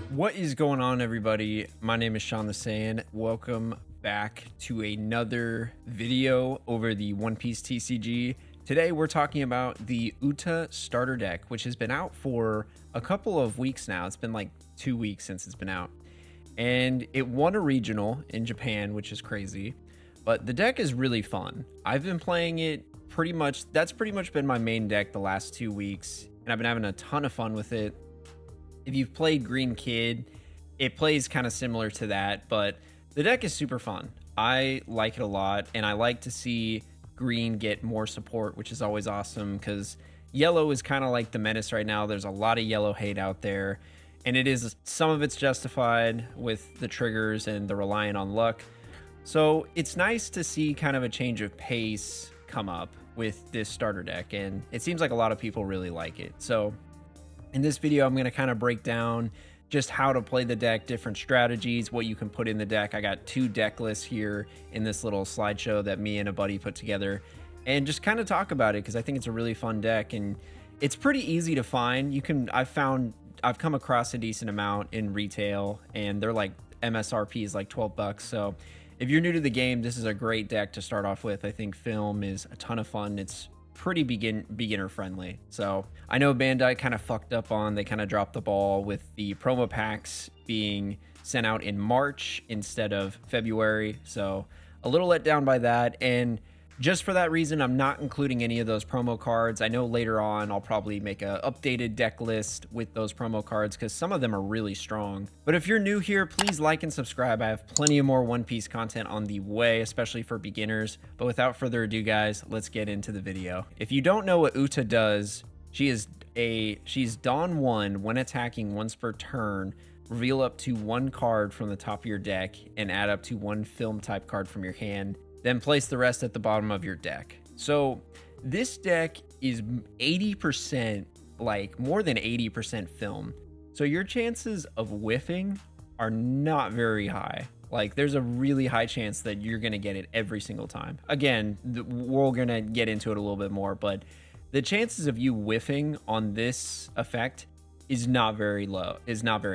What is going on, everybody? My name is Sean the Saiyan. Welcome back to another video over the One Piece TCG. Today we're talking about the Uta starter deck, which has been out for a couple of weeks now. It's been like 2 weeks since it's been out, and it won a regional in Japan, which is crazy. But the deck is really fun. I've been playing it pretty much. That's pretty much been my main deck the last 2 weeks, and I've been having a ton of fun with it. If you've played Green Kid, it plays kind of similar to that, but the deck is super fun. I like it a lot, and I like to see green get more support, which is always awesome because yellow is kind of like the menace right now. There's a lot of yellow hate out there, and some of it's justified with the triggers and the relying on luck. So it's nice to see kind of a change of pace come up with this starter deck, and it seems like a lot of people really like it. So in this video, I'm going to kind of break down just how to play the deck, different strategies, what you can put in the deck. I got 2 deck lists here in this little slideshow that me and a buddy put together, and just kind of talk about it because I think it's a really fun deck and it's pretty easy to find. I've come across a decent amount in retail, and they're like MSRP is like 12 bucks. So if you're new to the game, this is a great deck to start off with. I think Film is a ton of fun. It's pretty beginner friendly. So I know Bandai kind of fucked up they kind of dropped the ball with the promo packs being sent out in March instead of February. So a little let down by that. And just for that reason, I'm not including any of those promo cards. I know later on I'll probably make an updated deck list with those promo cards because some of them are really strong. But if you're new here, please like and subscribe. I have plenty of more One Piece content on the way, especially for beginners. But without further ado, guys, let's get into the video. If you don't know what Uta does, she's Dawn 1 when attacking once per turn. Reveal up to 1 card from the top of your deck and add up to 1 film type card from your hand. Then place the rest at the bottom of your deck. So this deck is 80%, like more than 80% film. So your chances of whiffing are not very high. Like there's a really high chance that you're going to get it every single time. Again, we're going to get into it a little bit more, but the chances of you whiffing on this effect is not very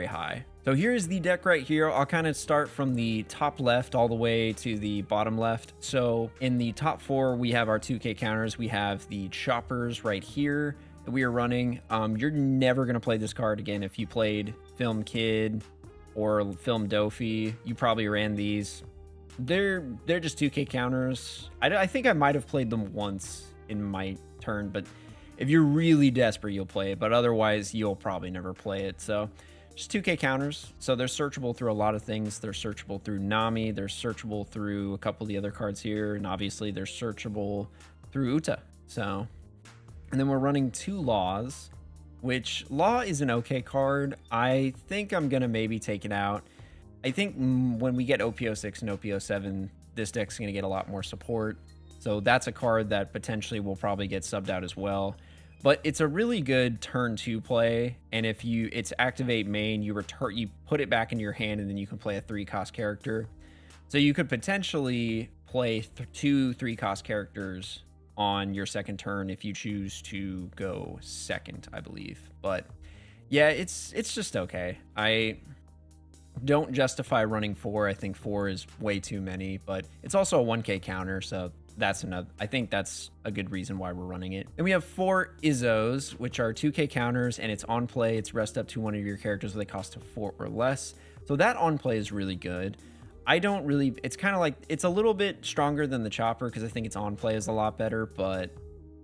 high. So here's the deck right here. I'll kind of start from the top left all the way to the bottom left. So in the top 4, we have our 2K counters. We have the choppers right here that we are running. You're never going to play this card again. If you played Film Kid or Film Dofi, you probably ran these. They're just 2K counters. I think I might have played them once in my turn, but if you're really desperate, you'll play it, but otherwise you'll probably never play it. So just 2K counters. So they're searchable through a lot of things. They're searchable through Nami. They're searchable through a couple of the other cards here. And obviously they're searchable through Uta. So, and then we're running 2 Laws, which Law is an okay card. I think I'm going to maybe take it out. I think when we get OPO6 and OPO7, this deck's going to get a lot more support. So that's a card that potentially will probably get subbed out as well. But it's a really good turn 2 play, and if it's activate main, you put it back into your hand, and then you can play a 3-cost character. So you could potentially play 2 3-cost characters on your second turn if you choose to go second, I believe. But yeah, it's just okay. I don't justify running 4. I think 4 is way too many, but it's also a 1K counter, so I think that's a good reason why we're running it. And we have 4 Izzos, which are 2K counters, and it's on play. It's rest up to one of your characters with a cost of 4 or less. So that on play is really good. It's kind of like, it's a little bit stronger than the chopper because I think its on play is a lot better, but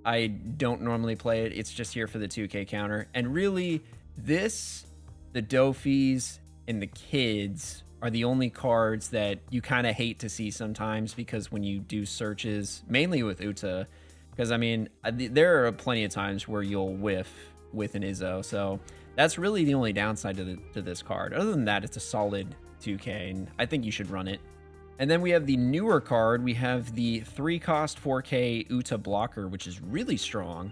I don't normally play it. It's just here for the 2K counter. And really, the Dofis and the Kids are the only cards that you kind of hate to see sometimes, because when you do searches, mainly with Uta, because I mean, there are plenty of times where you'll whiff with an Izzo. So that's really the only downside to this card. Other than that, it's a solid 2K, and I think you should run it. And then we have the newer card. We have the 3-cost 4K Uta blocker, which is really strong.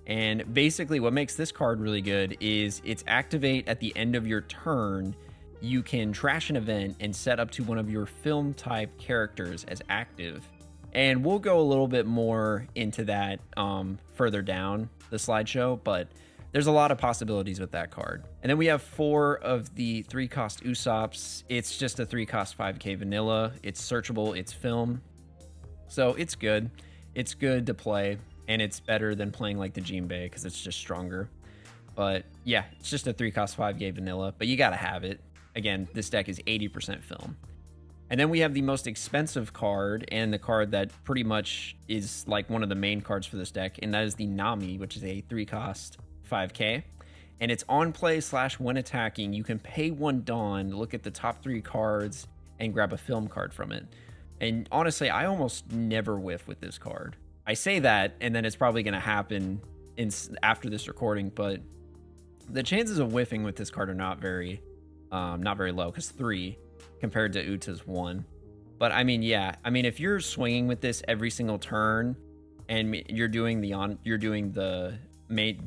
And basically what makes this card really good is it's activate at the end of your turn. You can trash an event and set up to one of your film type characters as active. And we'll go a little bit more into that further down the slideshow, but there's a lot of possibilities with that card. And then we have 4 of the 3 cost Usops. It's just a 3 cost 5k vanilla. It's searchable, it's film. So it's good. It's good to play, and it's better than playing like the Jinbei because it's just stronger. But yeah, it's just a 3 cost 5k vanilla, but you gotta have it. Again, this deck is 80% film. And then we have the most expensive card, and the card that pretty much is like one of the main cards for this deck, and that is the Nami, which is a 3 cost 5k. And it's on play / when attacking, you can pay 1 Dawn, look at the top 3 cards, and grab a film card from it. And honestly, I almost never whiff with this card. I say that, and then it's probably going to happen after this recording, but the chances of whiffing with this card are not very low, because 3 compared to Uta's 1. But I mean, yeah, I mean, if you're swinging with this every single turn, and you're doing the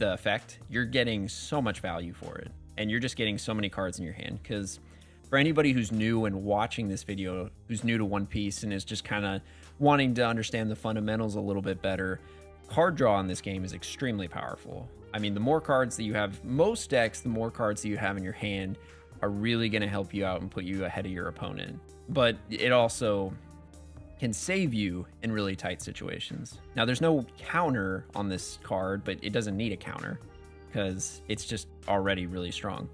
effect, you're getting so much value for it, and you're just getting so many cards in your hand. Because for anybody who's new and watching this video, who's new to One Piece and is just kind of wanting to understand the fundamentals a little bit better, card draw in this game is extremely powerful. I mean, the more cards that you have, most decks, the more cards that you have in your hand are really going to help you out and put you ahead of your opponent. But it also can save you in really tight situations. Now, there's no counter on this card, but it doesn't need a counter because it's just already really strong.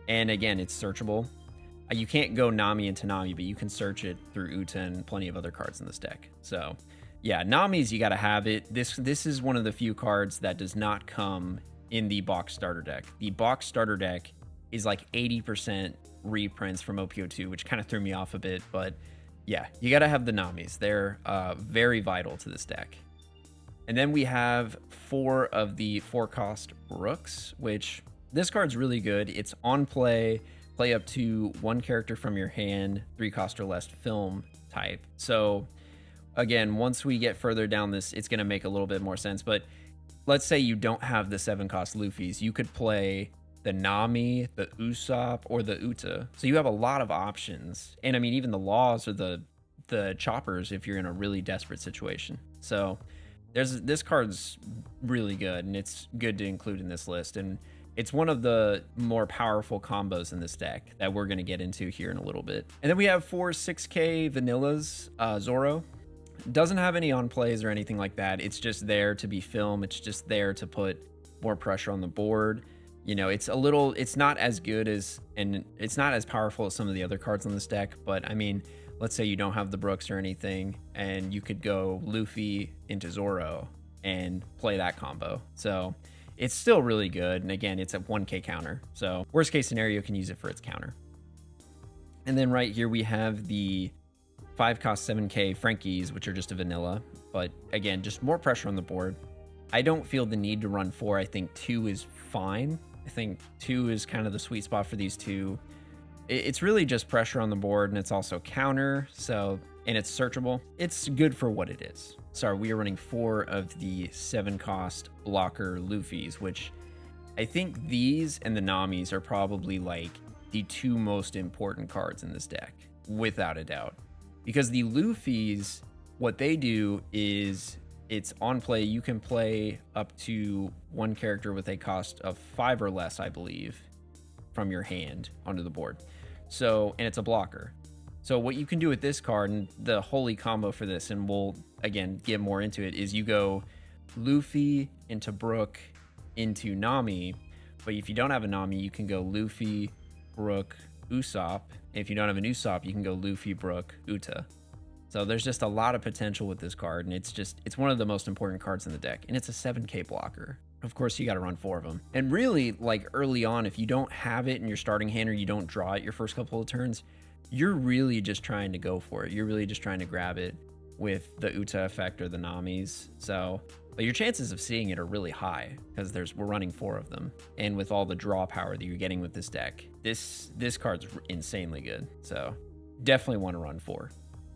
And again, it's searchable. You can't go Nami into Nami, but you can search it through Uta and plenty of other cards in this deck. So yeah, Nami's, you got to have it. This is one of the few cards that does not come in the box starter deck. The box starter deck is like 80% reprints from OPO2, which kind of threw me off a bit, but yeah, you got to have the Namis. They're very vital to this deck. And then we have 4 of the 4 cost Brooks, which this card's really good. It's on play up to 1 character from your hand, 3 cost or less film type. So again, once we get further down this, it's going to make a little bit more sense. But let's say you don't have the 7 cost Luffys. You could play the Nami, the Usopp, or the Uta. So you have a lot of options. And I mean, even the Laws or the Choppers if you're in a really desperate situation. So this card's really good, and it's good to include in this list. And it's one of the more powerful combos in this deck that we're going to get into here in a little bit. And then we have 4 6k vanillas. Zoro doesn't have any on plays or anything like that. It's just there to be film. It's just there to put more pressure on the board. You know, it's not as good as, and it's not as powerful as some of the other cards on this deck. But I mean, let's say you don't have the Brooks or anything, and you could go Luffy into Zoro and play that combo. So it's still really good. And again, it's a 1k counter. So worst case scenario, you can use it for its counter. And then right here, we have the 5 cost 7k Frankies, which are just a vanilla. But again, just more pressure on the board. I don't feel the need to run 4. I think 2 is fine. I think 2 is kind of the sweet spot for these 2. It's really just pressure on the board, and it's also counter. So, and it's searchable. It's good for what it is. Sorry, we are running 4 of the 7 cost blocker Luffys, which I think these and the Namis are probably like the 2 most important cards in this deck, without a doubt. Because the Luffys, what they do is it's on play. You can play up to 1 character with a cost of 5 or less, I believe, from your hand onto the board. So, and it's a blocker. So what you can do with this card, and the holy combo for this, and we'll again get more into it, is you go Luffy into Brook into Nami. But if you don't have a Nami, you can go Luffy, Brook, Usopp. And if you don't have an Usopp, you can go Luffy, Brook, Uta. So there's just a lot of potential with this card, and it's one of the most important cards in the deck, and it's a 7k blocker. Of course, you got to run 4 of them. And really, like early on, if you don't have it in your starting hand or you don't draw it your first couple of turns, you're really just trying to go for it. You're really just trying to grab it with the Uta effect or the Namis. So, but your chances of seeing it are really high because we're running 4 of them. And with all the draw power that you're getting with this deck, this card's insanely good. So definitely want to run 4.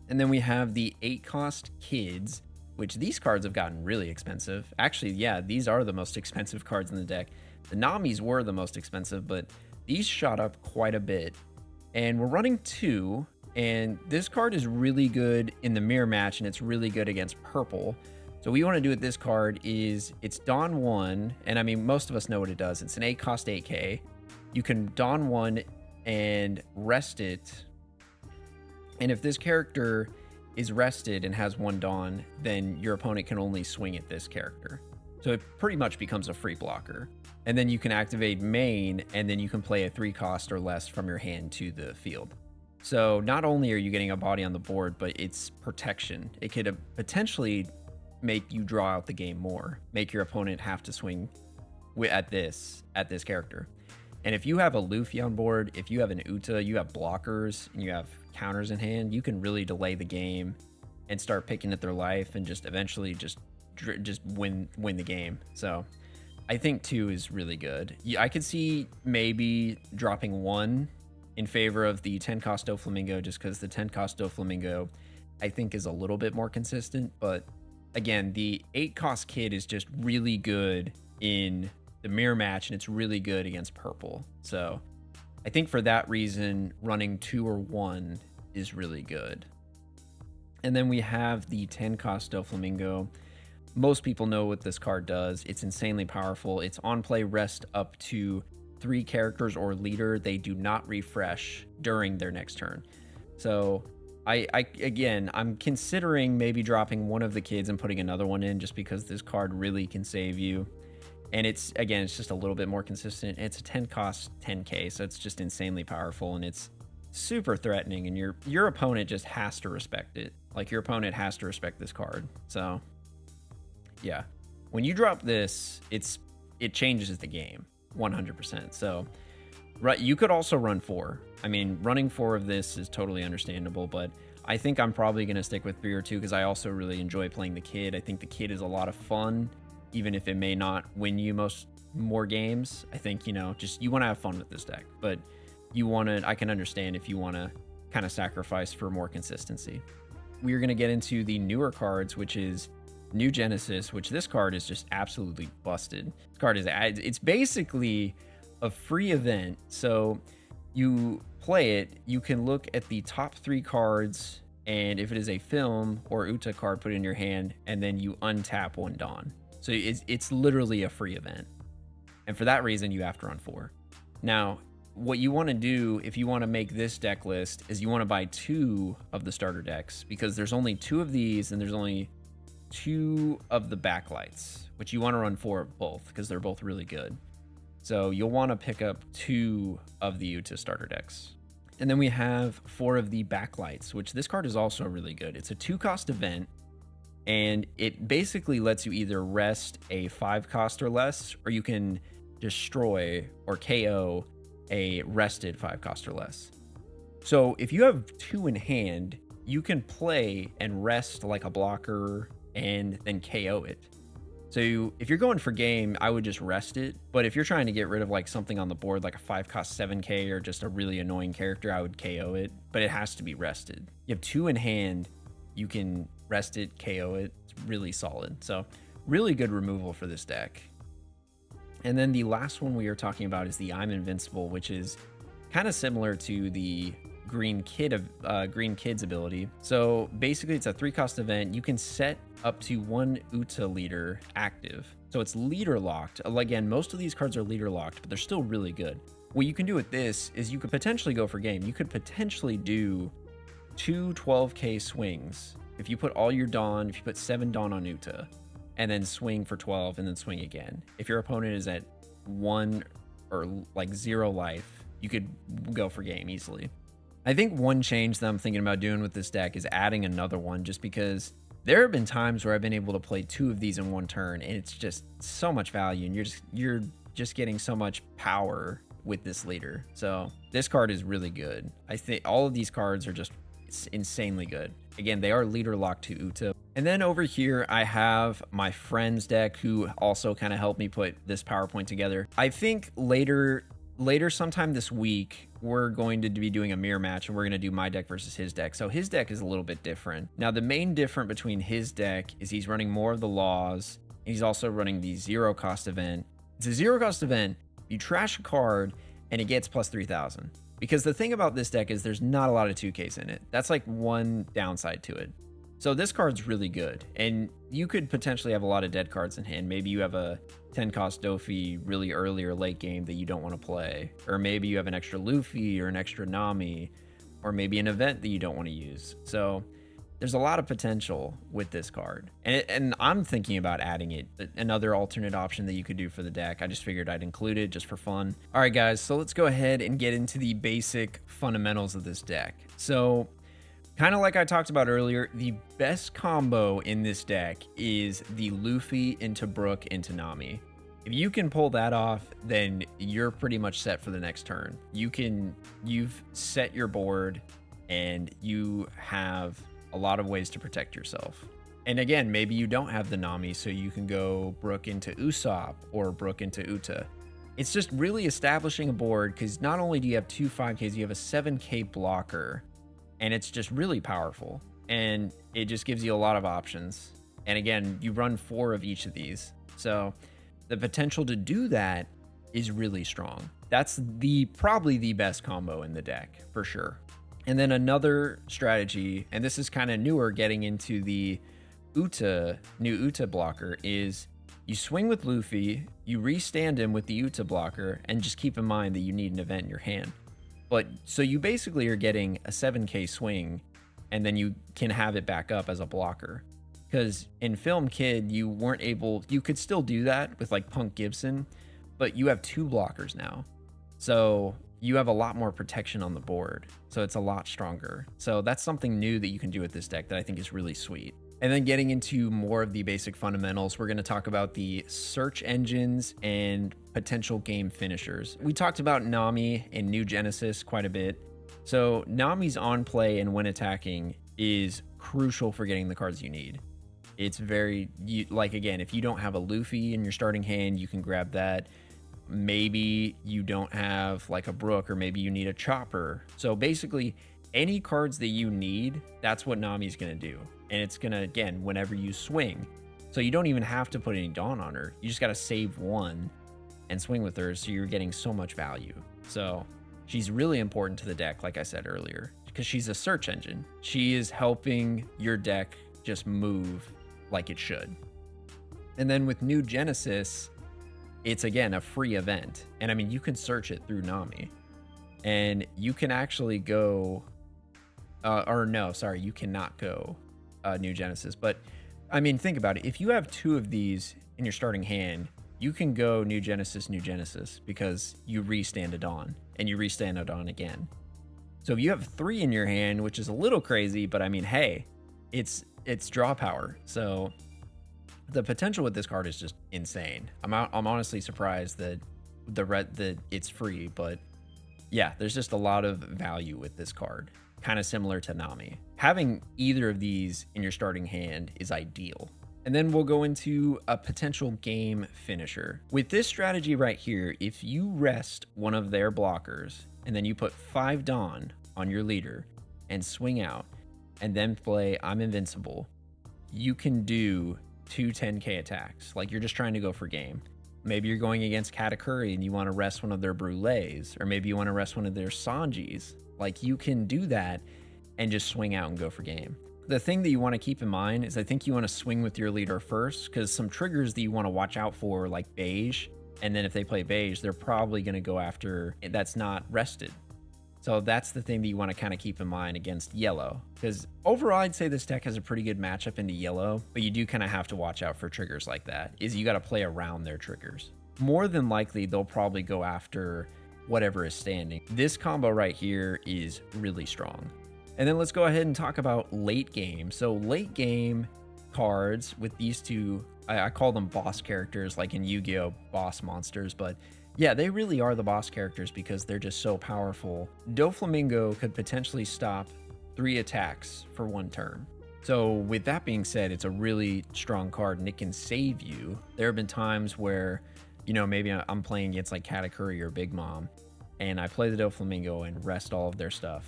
And then we have the 8 cost Kids, which these cards have gotten really expensive. Actually, yeah, these are the most expensive cards in the deck. The Namis were the most expensive, but these shot up quite a bit. And we're running 2, And this card is really good in the mirror match, and it's really good against purple. So what you want to do with this card is it's Dawn 1, and I mean, most of us know what it does. It's an 8 cost 8k. You can Dawn 1 and rest it. And if this character is rested and has 1 Dawn, then your opponent can only swing at this character. So it pretty much becomes a free blocker. And then you can activate main, and then you can play a 3 cost or less from your hand to the field. So not only are you getting a body on the board, but it's protection. It could potentially make you draw out the game more, make your opponent have to swing at this character. And if you have a Luffy on board, if you have an Uta, you have blockers, and you have counters in hand, you can really delay the game and start picking at their life and just eventually just win the game. So I think 2 is really good. I could see maybe dropping 1 in favor of the 10 cost Doflamingo, just because the 10 cost Doflamingo I think is a little bit more consistent. But again, the 8 cost kid is just really good in the mirror match, and it's really good against purple. So I think for that reason, running 2 or 1 is really good. And then we have the 10 cost Doflamingo. Most people know what this card does. It's insanely powerful. It's on play rest up to 3 characters or leader. They do not refresh during their next turn. So I'm considering maybe dropping one of the kids and putting another one in, just because this card really can save you. And it's just a little bit more consistent. It's a 10 cost 10k, so it's just insanely powerful, and it's super threatening, and your opponent just has to respect it. Like, your opponent has to respect this card. So yeah, when you drop this, it changes the game 100%. So right, you could also run 4. I mean, running 4 of this is totally understandable, but I think I'm probably going to stick with 3 or 2, because I also really enjoy playing the kid. I think the kid is a lot of fun, even if it may not win you more games. I think, you want to have fun with this deck, but I can understand if you want to kind of sacrifice for more consistency. We are going to get into the newer cards, which is New Genesis, which this card is just absolutely busted. This card it's basically a free event. So you play it, you can look at the top 3 cards, and if it is a film or Uta card, put it in your hand, and then you untap 1 Dawn. So it's literally a free event. And for that reason, you have to run 4. Now, what you want to do if you want to make this deck list is you want to buy 2 of the starter decks, because there's only 2 of these, and there's only 2 of the Backlights, which you want to run 4 of both, because they're both really good. So you'll want to pick up 2 of the Uta starter decks. And then we have 4 of the Backlights, which this card is also really good. It's a 2 cost event, and it basically lets you either rest a 5 cost or less, or you can destroy or KO a rested 5 cost or less. So if you have 2 in hand, you can play and rest like a blocker and then KO it. So if you're going for game, I would just rest it. But if you're trying to get rid of like something on the board, like a 5 cost 7k or just a really annoying character, I would KO it, but it has to be rested. You have 2 in hand, you can rest it, KO it. It's really solid. So really good removal for this deck. And then the last one we are talking about is the I'm Invincible, which is kind of similar to the Green Kid's ability. So basically it's a 3 cost event. You can set up to 1 Uta leader active. So it's leader locked. Again, most of these cards are leader locked, but they're still really good. What you can do with this is you could potentially go for game. You could potentially do 2 12k swings. If you put all your Dawn, if you put 7 Dawn on Uta, and then swing for 12 and then swing again. If your opponent is at 1 or like 0 life, you could go for game easily. I think one change that I'm thinking about doing with this deck is adding another one, just because there have been times where I've been able to play 2 of these in one turn, and it's just so much value, and you're just getting so much power with this leader. So this card is really good. I think all of these cards are just insanely good. Again, they are leader locked to Uta. And then over here, I have my friend's deck, who also kind of helped me put this PowerPoint together. I think later sometime this week, we're going to be doing a mirror match, and we're going to do my deck versus his deck. So his deck is a little bit different. Now, the main difference between his deck is he's running more of the laws, and he's also running the 0 cost event. It's a 0 cost event. You trash a card, and it gets plus 3,000. Because the thing about this deck is there's not a lot of 2Ks in it. That's like one downside to it. So this card's really good, and you could potentially have a lot of dead cards in hand. Maybe you have a 10 cost Dofi really early or late game that you don't want to play, or maybe you have an extra Luffy or an extra Nami, or maybe an event that you don't want to use. So there's a lot of potential with this card, and I'm thinking about adding it, another alternate option that you could do for the deck. I just figured I'd include it just for fun. All right, guys, so let's go ahead and get into the basic fundamentals of this deck. So kind of like I talked about earlier, the best combo in this deck is the Luffy into Brook into Nami. If you can pull that off, then you're pretty much set for the next turn. You've set your board, and you have a lot of ways to protect yourself. And again, maybe you don't have the Nami, so you can go Brook into Usopp or Brook into Uta. It's just really establishing a board, because not only do you have two 5Ks, you have a 7K blocker, and it's just really powerful, and it just gives you a lot of options. And again, you run 4 of each of these, so the potential to do that is really strong. That's probably the best combo in the deck for sure. And then another strategy, and this is kind of newer, getting into the new Uta blocker, is you swing with Luffy, you restand him with the Uta blocker, and just keep in mind that you need an event in your hand. But so you basically are getting a 7K swing, and then you can have it back up as a blocker. Because in Film Kid, you could still do that with like Punk Gibson, but you have 2 blockers now. So you have a lot more protection on the board. So it's a lot stronger. So that's something new that you can do with this deck that I think is really sweet. And then getting into more of the basic fundamentals, we're going to talk about the search engines and potential game finishers. We talked about Nami and New Genesis quite a bit. So Nami's on play and when attacking is crucial for getting the cards you need. It's again, if you don't have a Luffy in your starting hand, you can grab that. Maybe you don't have like a Brook, or maybe you need a Chopper. So basically any cards that you need, that's what Nami's going to do. And it's going to, again, whenever you swing. So you don't even have to put any Dawn on her. You just got to save 1 and swing with her. So you're getting so much value. So she's really important to the deck, like I said earlier, because she's a search engine. She is helping your deck just move like it should. And then with New Genesis, it's again a free event. And I mean, you can search it through Nami. And you can actually go, you cannot go New Genesis. But I mean, think about it. If you have 2 of these in your starting hand, you can go New Genesis, because you restand it on, and you restand it on again. So if you have 3 in your hand, which is a little crazy, but I mean, hey, it's draw power. So the potential with this card is just insane. I'm honestly surprised that that it's free, but yeah, there's just a lot of value with this card. Kind of similar to Nami. Having either of these in your starting hand is ideal. And then we'll go into a potential game finisher. With this strategy right here, if you rest one of their blockers and then you put 5 Dawn on your leader and swing out and then play I'm Invincible, you can do 2 10K attacks. Like you're just trying to go for game. Maybe you're going against Katakuri and you want to rest one of their Brulés, or maybe you want to rest one of their Sanjis. Like you can do that and just swing out and go for game. The thing that you want to keep in mind is I think you want to swing with your leader first, because some triggers that you want to watch out for, like beige, and then if they play beige, they're probably going to go after that's not rested. So that's the thing that you want to kind of keep in mind against yellow, because overall I'd say this deck has a pretty good matchup into yellow, but you do kind of have to watch out for triggers like that. Is you got to play around their triggers. More than likely they'll probably go after whatever is standing. This combo right here is really strong. And then let's go ahead and talk about late game. So late game cards with these 2, I call them boss characters, like in Yu-Gi-Oh! Boss monsters, but yeah, they really are the boss characters because they're just so powerful. Doflamingo could potentially stop 3 attacks for 1 turn. So with that being said, it's a really strong card and it can save you. There have been times where, you know, maybe I'm playing against like Katakuri or Big Mom, and I play the Doflamingo and rest all of their stuff.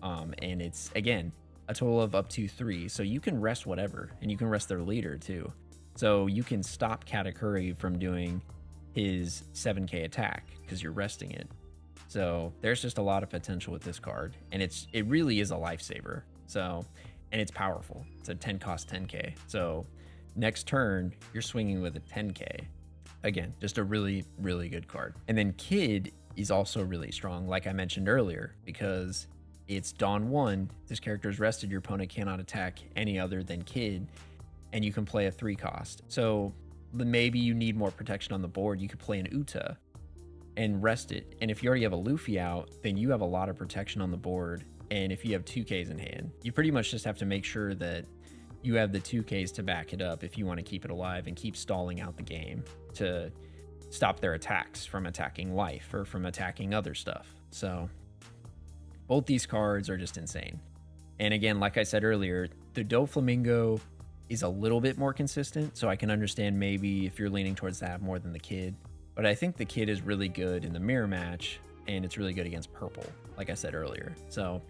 And it's, again, a total of up to 3. So you can rest whatever, and you can rest their leader too. So you can stop Katakuri from doing his 7K attack because you're resting it. So there's just a lot of potential with this card, and it really is a lifesaver. So, and it's powerful. It's a 10 cost 10k. So next turn you're swinging with a 10k. Again, just a really, really good card. And then Kid is also really strong, like I mentioned earlier, because it's Dawn 1. This character is rested. Your opponent cannot attack any other than Kid, and you can play a 3 cost. So maybe you need more protection on the board. You could play an Uta and rest it. And if you already have a Luffy out, then you have a lot of protection on the board. And if you have 2Ks in hand, you pretty much just have to make sure that you have the 2Ks to back it up if you want to keep it alive and keep stalling out the game to stop their attacks from attacking life or from attacking other stuff. So both these cards are just insane. And again, like I said earlier, the Doflamingo is a little bit more consistent, so I can understand maybe if you're leaning towards that more than the Kid. But I think the Kid is really good in the mirror match, and it's really good against purple, like I said earlier. So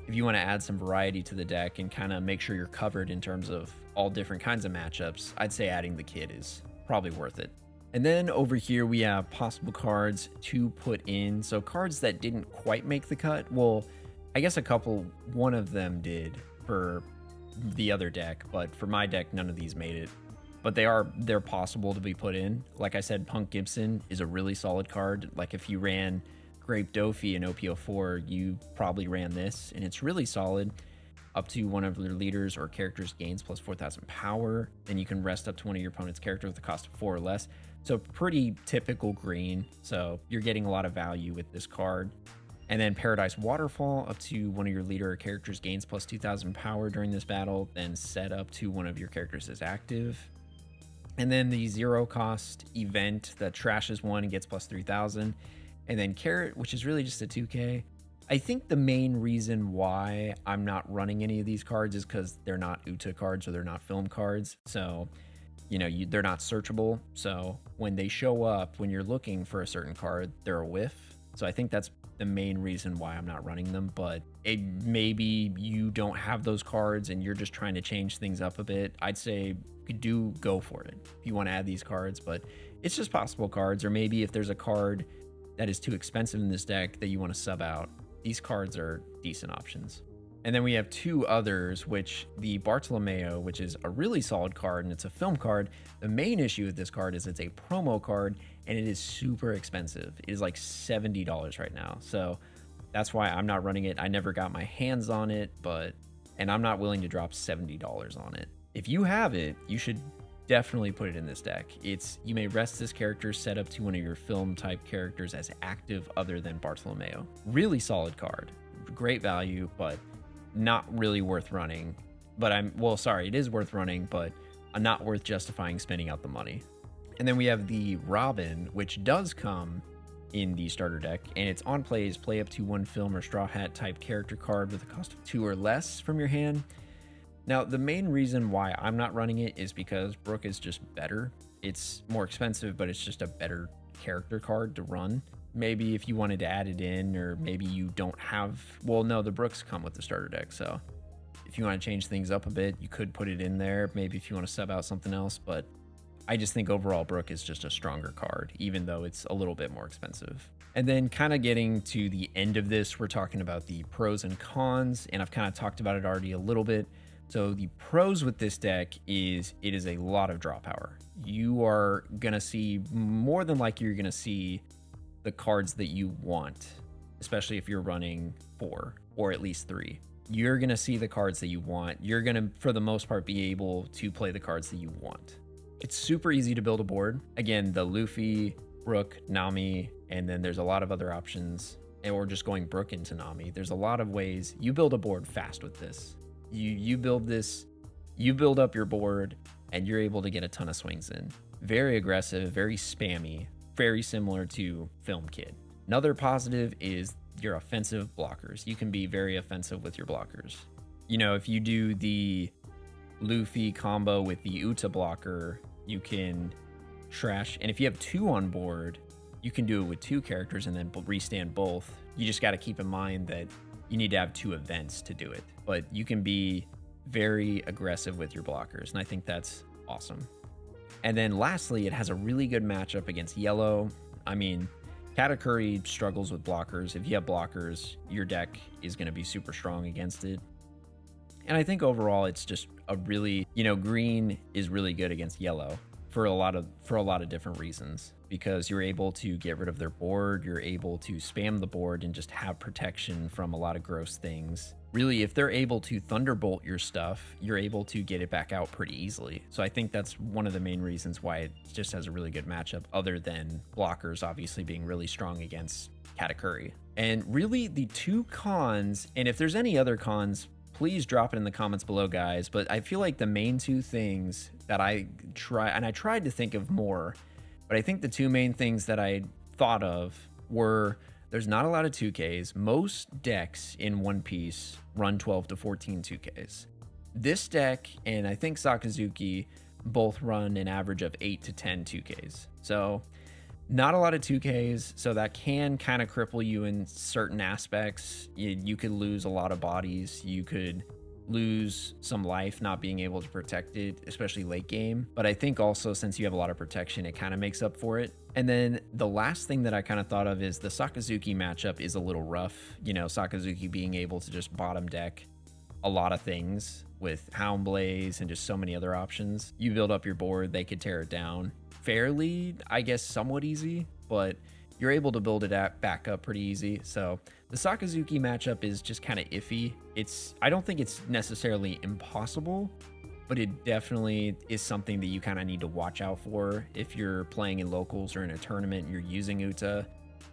if you want to add some variety to the deck and kind of make sure you're covered in terms of all different kinds of matchups, I'd say adding the Kid is probably worth it. And then over here we have possible cards to put in. So cards that didn't quite make the cut. Well, I guess one of them did for the other deck, but for my deck, none of these made it. But they're possible to be put in. Like I said, Punk Gibson is a really solid card. Like if you ran Grape Dofi in OP04, you probably ran this, and it's really solid. Up to one of their leaders or characters gains plus 4,000 power. Then you can rest up to one of your opponent's character with a cost of 4 or less. So pretty typical green. So you're getting a lot of value with this card. And then Paradise Waterfall, up to one of your leader or characters gains plus 2,000 power during this battle. Then set up to one of your characters as active. And then the 0 cost event that trashes one and gets plus 3,000. And then Carrot, which is really just a 2k. I think the main reason why I'm not running any of these cards is because they're not Uta cards or they're not film cards. So, they're not searchable. So when they show up, when you're looking for a certain card, they're a whiff. So I think that's the main reason why I'm not running them. But maybe you don't have those cards and you're just trying to change things up a bit. I'd say do go for it if you want to add these cards, but it's just possible cards. Or maybe if there's a card that is too expensive in this deck that you want to sub out, these cards are decent options. And then we have 2 others, which the Bartolomeo, which is a really solid card and it's a film card. The main issue with this card is it's a promo card and it is super expensive. It is like $70 right now. So that's why I'm not running it. I never got my hands on it, and I'm not willing to drop $70 on it. If you have it, you should definitely put it in this deck. You may rest this character set up to one of your film type characters as active other than Bartolomeo. Really solid card, great value, but not really worth running. But it is worth running, but not worth justifying spending out the money. And then we have the Robin, which does come in the starter deck, and it's on plays, play up to 1 film or straw hat type character card with a cost of 2 or less from your hand. Now, the main reason why I'm not running it is because Brook is just better. It's more expensive, but it's just a better character card to run. Maybe if you wanted to add it in, or maybe you don't have... Well, no, the Brooks come with the starter deck, so if you want to change things up a bit, you could put it in there. Maybe if you want to sub out something else, but I just think overall Brook is just a stronger card, even though it's a little bit more expensive. And then kind of getting to the end of this, we're talking about the pros and cons, and I've kind of talked about it already a little bit. So the pros with this deck is it is a lot of draw power. You are going to see, more than likely, you're going to see the cards that you want, especially if you're running 4 or at least 3. You're going to see the cards that you want. You're going to, for the most part, be able to play the cards that you want. It's super easy to build a board. Again, the Luffy, Brook, Nami, and then there's a lot of other options, or just going Brook into Nami. There's a lot of ways. You build a board fast with this. You build this, you build up your board, and you're able to get a ton of swings in. Very aggressive, very spammy, very similar to Film Kid. Another positive is your offensive blockers. You can be very offensive with your blockers. If you do the Luffy combo with the Uta blocker, you can trash. And if you have 2 on board, you can do it with 2 characters and then restand both. You just got to keep in mind that you need to have 2 events to do it, but you can be very aggressive with your blockers, and I think that's awesome. And then lastly, it has a really good matchup against yellow. I mean, Katakuri struggles with blockers. If you have blockers, your deck is going to be super strong against it. And I think overall it's just a really, green is really good against yellow for a lot of different reasons, because you're able to get rid of their board, you're able to spam the board and just have protection from a lot of gross things. Really, if they're able to thunderbolt your stuff, you're able to get it back out pretty easily. So I think that's one of the main reasons why it just has a really good matchup, other than blockers obviously being really strong against Katakuri. And really the two cons, and if there's any other cons, please drop it in the comments below, guys. But I feel like the main two things that I tried to think of more, but I think the two main things that I thought of were, there's not a lot of 2Ks. Most decks in One Piece run 12 to 14 2Ks. This deck and I think Sakazuki both run an average of 8 to 10 2Ks. So not a lot of 2Ks, so that can kind of cripple you in certain aspects. You could lose a lot of bodies. You could lose some life not being able to protect it, especially late game. But I think also, since you have a lot of protection, it kind of makes up for it. And then the last thing that I kind of thought of is the Sakazuki matchup is a little rough. Sakazuki being able to just bottom deck a lot of things with Hound Blaze and just so many other options. You build up your board, they could tear it down fairly, I guess somewhat easy, but you're able to build it back up pretty easy. So the Sakazuki matchup is just kind of iffy. I don't think it's necessarily impossible, but it definitely is something that you kind of need to watch out for if you're playing in locals or in a tournament and you're using Uta.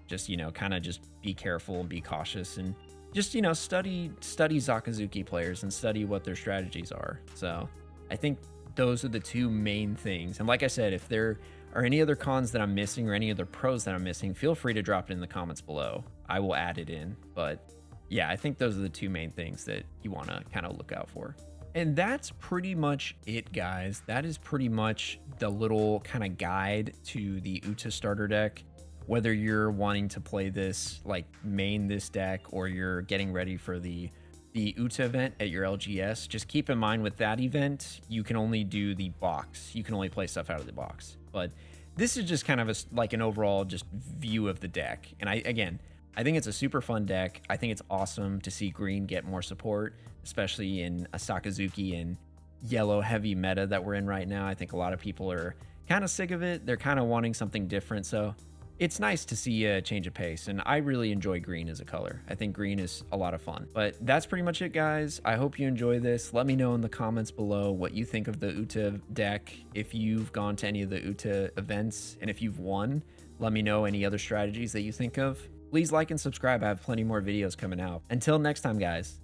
Just, kind of just be careful and be cautious, and just, study Sakazuki players and study what their strategies are. So I think those are the two main things. And like I said, if there are any other cons that I'm missing or any other pros that I'm missing, feel free to drop it in the comments below. I will add it in. But yeah, I think those are the two main things that you want to kind of look out for. And that's pretty much it, guys. That is pretty much the little kind of guide to the Uta starter deck. Whether you're wanting to play this, like main this deck, or you're getting ready for the Uta event at your LGS, just keep in mind with that event, you can only do the box. You can only play stuff out of the box. But this is just kind of like an overall just view of the deck. And I think it's a super fun deck. I think it's awesome to see green get more support, especially in a Sakazuki and yellow heavy meta that we're in right now. I think a lot of people are kind of sick of it. They're kind of wanting something different. So it's nice to see a change of pace, and I really enjoy green as a color. I think green is a lot of fun. But that's pretty much it, guys. I hope you enjoy this. Let me know in the comments below what you think of the Uta deck. If you've gone to any of the Uta events, and if you've won, let me know any other strategies that you think of. Please like and subscribe. I have plenty more videos coming out. Until next time, guys.